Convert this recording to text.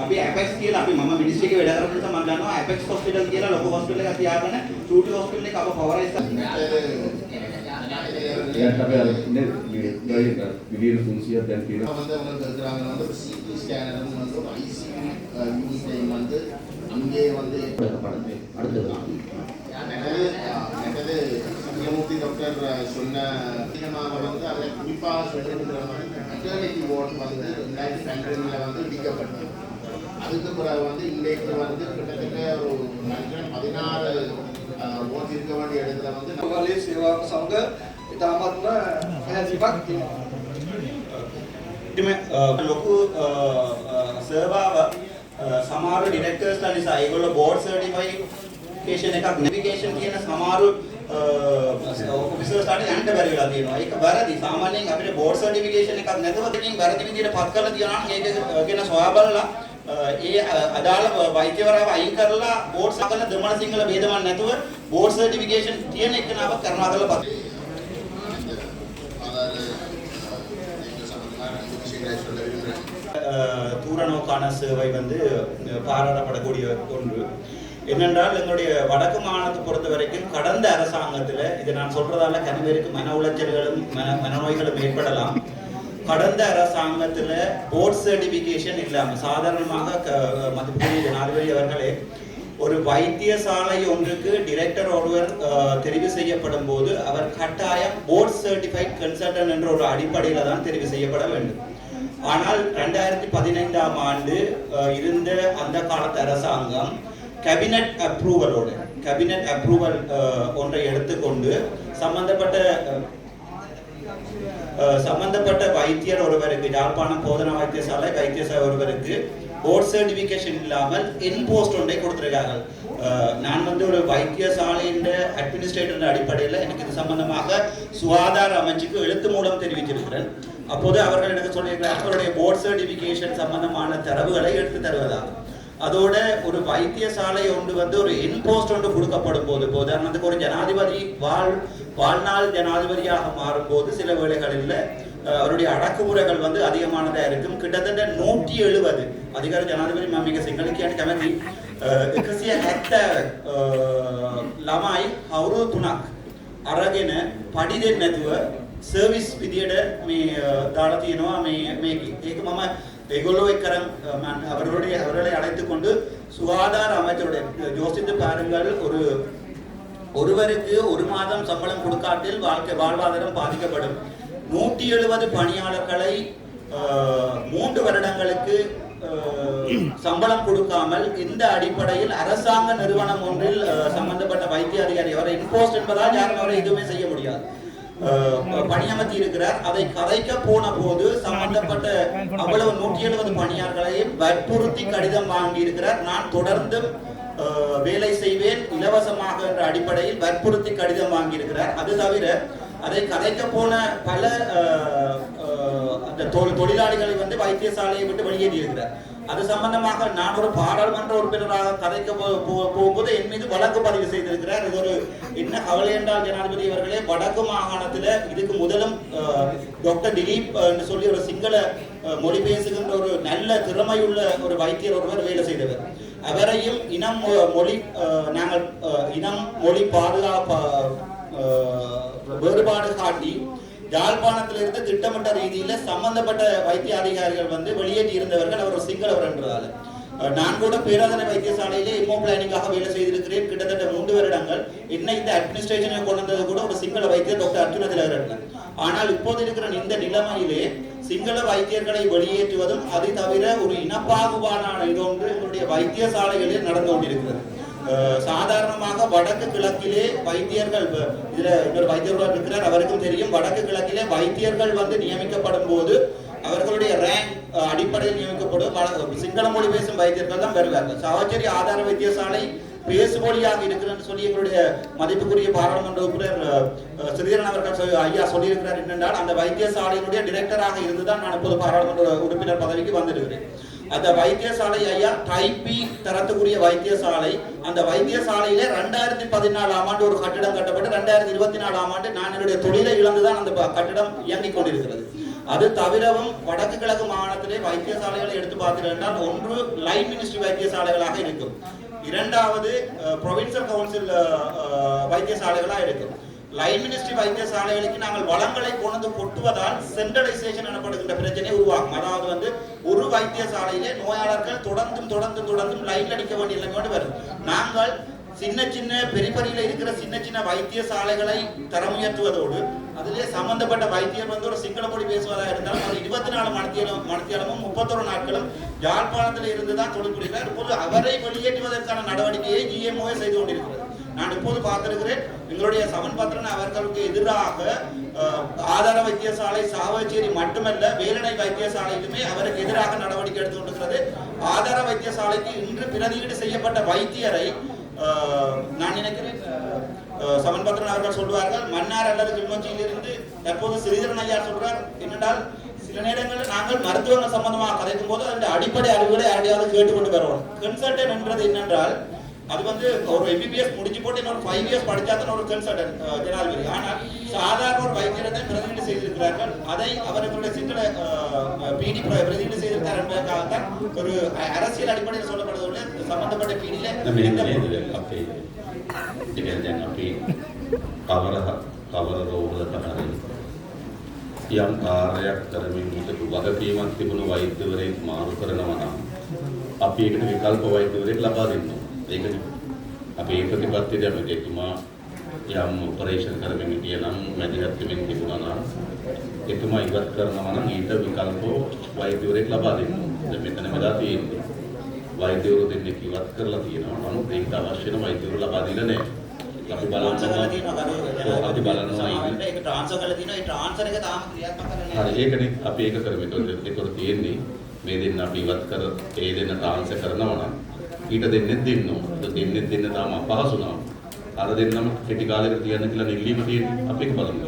අපි Apex කියලා අපි මම මිනිස්ට්‍රි එකේ වැඩ කරන නිසා මම දන්නවා Apex hospital කියලා ලොකු hospital එකක් තියාගෙන චූටි hospital එක අප පවරයිස් ඒකට අපි අර ඉන්නේ විදියට 300ක් දැන් තියෙනවා. வந்து உங்களுக்கு இருக்கிறாங்க வந்து சிடி ஸ்கேனர் வந்து ஒரு ஐசியூ யூஸ் டைம் வந்து அங்கே வந்து படத்தை அடுத்தது எனது சத்யமூர்த்தி டாக்டர் சொன்ன அதிகமாக வந்து அதில் குறிப்பாக சொல்லியிருக்கிற மெட்டர்னிட்டி வார்டு வந்து 2012 வந்து இடிக்கப்பட்டது. அதுக்கு பிறகு வந்து இன்றைக்கு வந்து கிட்டத்தட்ட ஒரு 16 வார்டு இருக்க வேண்டிய இடத்துல வந்து நம்மளே சேவா சங்க ඉතාමත්ම පැහැදිලිවක් තියෙනවා. ලොකු සර්වාව සමහර ඩිරෙක්ටර්ස්ලා නිසා ඒගොල්ලෝ බෝඩ් සර්ටිෆිකේෂන් එකක් නැවිගේෂන් කියන සමහර ඔෆිසර්ස්ලාට යන්න බැරි වෙලා තියෙනවා. ඒක වැරදි. සාමාන්‍යයෙන් අපිට බෝඩ් සර්ටිෆිකේෂන් එකක් නැතුව දෙකින් වැරදි විදිහට පත් කරලා තියනවා නම් ඒක ගැන සොයා බලලා ඒ අදාළ වෛද්‍යවරයාව අයින් කරලා බෝඩ් සකල දෙමළ සිංහල ભેදමන් නැතුව බෝඩ් සර්ටිෆිකේෂන් තියෙන එකනව කරනවා කියලා පත් தூரநோக்கான சேவை வந்து பாராட்டப்படக்கூடிய ஒன்று. என்னென்றால் எங்களுடைய வடக்கு மாகாணத்தை பொறுத்த வரைக்கும் கடந்த அரசாங்கத்தில் இது நான் சொல்றதால கனவேருக்கு மன உளைச்சல்களும் மனநோய்களும் ஏற்படலாம். கடந்த அரசாங்கத்தில் போர்ட் சர்டிஃபிகேஷன் இல்லாமல் சாதாரணமாக மதிப்புக்குரிய ஜனாதிபதி அவர்களே ஒரு வைத்தியசாலை ஒன்றுக்கு டிரெக்டர் ஒருவர் தெரிவு செய்யப்படும் போது அவர் கட்டாயம் போர்ட் சர்டிஃபைட் கன்சல்டன்ட் என்ற ஒரு அடிப்படையில் தான் தெரிவு செய்யப்பட வேண்டும். ஆனால் 2015ஆம் ஆண்டு இருந்த அந்த காலத்து அரசாங்கம் கேபினட் அப்ரூவல் ஒன்றை எடுத்துக்கொண்டு சம்பந்தப்பட்ட வைத்தியர் ஒருவருக்கு யாழ்ப்பாணம் போதனா வைத்தியசாலை ஒருவருக்கு போர்ட் சர்டிஃபிகேஷன் இல்லாமல் இன்போஸ்ட் ஒன்றை கொடுத்திருக்கார்கள். நான் வந்து ஒரு வைத்தியசாலையின் அட்மினிஸ்ட்ரேட்டர் அடிப்படையில் எனக்கு இது சம்பந்தமாக சுகாதார அமைச்சுக்கு எழுத்து மூலம் தெரிவிச்சிருக்கிறேன். அப்போது அவர்கள் எனக்கு சொல்லியிருக்கிறார் அவருடைய போர்ட் சர்டிஃபிகேஷன் சம்பந்தமான தரவுகளை எடுத்து தருவதாக. அதோட ஒரு வைத்தியசாலை ஒன்று வந்து ஒரு இன்போஸ்ட் ஒன்று கொடுக்கப்படும் போது உதாரணத்துக்கு ஒரு ஜனாதிபதி வாழ்நாள் ஜனாதிபதியாக மாறும்போது சில வேளைகளில் அவருடைய அடக்குமுறைகள் வந்து அதிகமானதாக இருக்கும். கிட்டத்தட்ட 170 அதிகார ජනාධිපති මම මේක සිංහල කියන්න කැමතියි 170 ළමයි අවුරුදු 3ක් අරගෙන පඩි දෙන්නේ නැතුව සර්විස් විදියට මේ දාලා තියෙනවා මේක. ඒක මම ඒගොල්ලෝ එක්කරන් அவர்களை அழைத்து கொண்டு சுகாதார அமைச்சருடைய யோசித்து பாருங்கள் ஒருவருக்கு ஒரு மாதம் சம்பளம் கொடுக்காட்டில் வாழ்வாதாரம் பாதிக்கப்படும். 170 பணியாளர்களை 3 வருடங்களுக்கு சம்பளம் கொடுக்காமல் இந்த அடிப்படையில் அரசாங்க நிறுவனம் ஒன்றில் சம்பந்தப்பட்ட வைத்திய அதிகாரி அவரை இன்போஸ்ட் என்பதால் யாரும் அவரை எதுவுமே செய்ய முடியாது பணியமர்த்தி இருக்கிறார். அதை கதைக்க போன போது சம்பந்தப்பட்ட அவ்வளவு 170 பணியாளர்களையும் வற்புறுத்தி கடிதம் வாங்கி இருக்கிறார். நான் தொடர்ந்து வேலை செய்வேன் இலவசமாக என்ற அடிப்படையில் வற்புறுத்தி கடிதம் வாங்கி இருக்கிறார். அது தவிர அதை கதைக்க போன பல அந்த தொழிலாளிகளை வந்து வைத்தியசாலையை விட்டு வெளியேறி இருக்கிறார். அது சம்பந்தமாக நான் ஒரு பாராளுமன்ற உறுப்பினராக கதைக்க போகும்போது என் மீது வழக்கு பதிவு செய்திருக்கிறார். இது ஒரு என்ன கவலை என்றால் ஜனாதிபதி அவர்களே வடக்கு மாகாணத்தில் இதுக்கு முதலும் டாக்டர் திலீப் என்று சொல்லி ஒரு சிங்கள மொழி பேசுகின்ற ஒரு நல்ல திறமையுள்ள ஒரு வைத்தியர் ஒருவர் வேலை செய்தவர். அவரையும் இனம் மொழி பாதுகாப்பு வேறுபாடு காட்டி யாழ்ப்பாணத்திலிருந்து திட்டமிட்ட ரீதியில் சம்பந்தப்பட்ட வைத்திய அதிகாரிகள் வந்து வெளியேற்றி இருந்தவர்கள் அவர் சிங்களவர் என்றதால் நான் கூட பேராதனை வைத்தியசாலையிலே இமோ பிளானிங்காக வேலை செய்திருக்கிறேன். கிட்டத்தட்ட 3 வருடங்கள் என்ன இந்த அட்மினிஸ்ட்ரேஷனை கொண்டு வந்தது கூட ஒரு சிங்கள வைத்தியர் டாக்டர் அர்ஜுன திலகரட்னம். ஆனால் இப்போது இருக்கிற இந்த நிலைமையிலே சிங்கள வைத்தியர்களை வெளியேற்றுவதும் அது தவிர ஒரு இனப்பாகுபாடான இதொன்று எங்களுடைய வைத்தியசாலைகளில் நடந்து கொண்டிருக்கிறது. சாதாரணமாக வடக்கு கிழக்கிலே வைத்தியர்கள் இதுல இன்னொரு வைத்தியர்கள் இருக்கிறார் அவருக்கும் தெரியும். வடக்கு கிழக்கிலே வைத்தியர்கள் வந்து நியமிக்கப்படும் போது அவர்களுடைய ரேங்க் அடிப்படையில் நியமிக்கப்படும் சிங்கள மொழி பேசும் வைத்தியர்கள் தான் வருவார்கள். சாவச்சேரி ஆதார வைத்தியசாலை பேசுமொழியாக இருக்கிறன்னு சொல்லி எங்களுடைய மதிப்புக்குரிய பாராளுமன்ற உறுப்பினர் ஸ்ரீதரன் அவர்கள் ஐயா சொல்லியிருக்கிறார். என்னென்றால் அந்த வைத்தியசாலையினுடைய டிரெக்டராக இருந்துதான் நான் இப்போது பாராளுமன்ற உறுப்பினர் பதவிக்கு வந்திருக்கிறேன். அந்த வைத்தியசாலை ஐயா டைபி தரத்துக்குரிய வைத்தியசாலை. அந்த வைத்தியசாலையில 2014ஆம் ஆண்டு ஒரு கட்டிடம் கட்டப்பட்டு 2024ஆம் ஆண்டு நான் என்னுடைய தொழிலை இழந்துதான் அந்த கட்டிடம் இயங்கிக் கொண்டிருக்கிறது. அது தவிரவும் வடக்கு கிழக்கு மாகாணத்திலே வைத்தியசாலைகளை எடுத்து பார்த்தீர்கள் ஒன்று லைன் மினிஸ்ட்ரி வைத்தியசாலைகளாக இருக்கும், இரண்டாவது ப்ரொவின்சியல் கவுன்சில் வைத்தியசாலைகளாக இருக்கும். லைன் மினிஸ்ட்ரி வைத்தியசாலைகளுக்கு நாங்கள் வளங்களை கொண்டு கொட்டுவதால் சென்ட்ரலைசேஷன் எனப்படுகின்ற பிரச்சனை உருவாகும். அதாவது வந்து ஒரு வைத்தியசாலையிலே நோயாளர்கள் தொடர்ந்தும் லைன் அடிக்க வேண்டிய நிலைமையோடு வரும். நாங்கள் சின்ன சின்ன பெரிபரியில் இருக்கிற சின்ன சின்ன வைத்தியசாலைகளை தரம் உயர்த்துவதோடு அதிலே சம்பந்தப்பட்ட வைத்தியர் வந்து ஒரு சிங்கள மொழி பேசுவதாக இருந்தாலும் ஒரு 24 மணித்தியாலமும் 31 நாட்களும் யாழ்ப்பாணத்தில் இருந்துதான் தொழில் புரிகிறார். இப்போது அவரை வெளியேற்றுவதற்கான நடவடிக்கையை GMO செய்து கொண்டிருக்கிறது. நான் இப்போது பார்த்திருக்கிறேன், எங்களுடைய சமன்பத்திரன் அவர்களுக்கு எதிராக ஆதார வைத்தியசாலை சாவச்சேரி மட்டுமல்ல வேலணை வைத்தியசாலையிலுமே அவருக்கு எதிராக நடவடிக்கை எடுத்து கொண்டிருக்கிறது. ஆதார வைத்தியசாலைக்கு இன்று பிரதியீடு செய்யப்பட்ட வைத்தியரை நான் நினைக்கிறேன் சமன்பத்திரன் அவர்கள் சொல்வார்கள், மன்னார் அல்லது கிளிநொச்சியிலிருந்து தற்போது ஸ்ரீதரன் ஐயா சொல்றார் என்னென்றால் சில நேரங்களில் நாங்கள் மருத்துவங்கள் சம்பந்தமாக கதைக்கும் போது அந்த அடிப்படை அறிவுகளை யாரையாவது கேட்டுக்கொண்டு வருவோம். கன்சல்டன் என்றது என்னென்றால் அது வந்து ஒரு MBBS முடிச்சு போட்டு இன்னொரு 5 இயர்ஸ் படிச்சா தான் ஒரு கன்சல்டன் ஜனாதிபதி. ஆனால் சாதாரண ஒரு வைத்தியரை பிரதிநிதி செய்திருக்கிறார்கள். அதை அவர்களுடைய சிங்கள PD பிரதிநிதி செய்திருக்கிறார் என்பதற்காகத்தான் ஒரு அரசியல் அடிப்படையில் சொல்லப்படுவதோடு சம்பந்தப்பட்ட PDல කවර රෝගවලට හරි යම් කාර්යයක් කරමින් හිටපු වගකීමක් තිබුණු වෛද්‍යවරයෙක් මාරු කරනවා නම් අපි ඒකට විකල්ප වෛද්‍යවරයෙක් ලබා දෙන්න ඕනේ. ඒකනේ අපි ඒ ප්‍රතිපත්තියට යමු. එතුමා යම් ඔපරේෂන් කරමින් හිටිය නම් මැදිහත් වෙමින් තිබුණා නම් එතුමා ඉවත් කරනවා නම් ඊට විකල්ප වෛද්‍යවරයෙක් ලබා දෙන්න ඕනේ. දැන් මෙතන වෙලා තියෙන්නේ වෛද්‍යවරු දෙන්නෙක් ඉවත් කරලා තියෙනවා. නමුත් ඒකට අවශ්‍ය වෙන වෛද්‍යවරු ලබා දීලා නැහැ. අපි බලනවා ඒක ට්‍රාන්ස්ෆර් කරලා තියෙනවා. ඒ ට්‍රාන්ස්ෆර් එක තාම ක්‍රියාත්මක කරලා නැහැ. හරි ඒකනේ අපි ඒක කරමු. ඒතකොට තියෙන්නේ මේ දෙන්න අපි ඉවත් කර ඒ දෙන්න ට්‍රාන්ස්ෆර් කරනවා නම් ඊට දෙන්න තාම අපහසු නම් අර දෙන්නම කෙටි කාලයකට තියන්න කියලා නිල්ලීම තියෙන්නේ. අපි ඒක බලමු.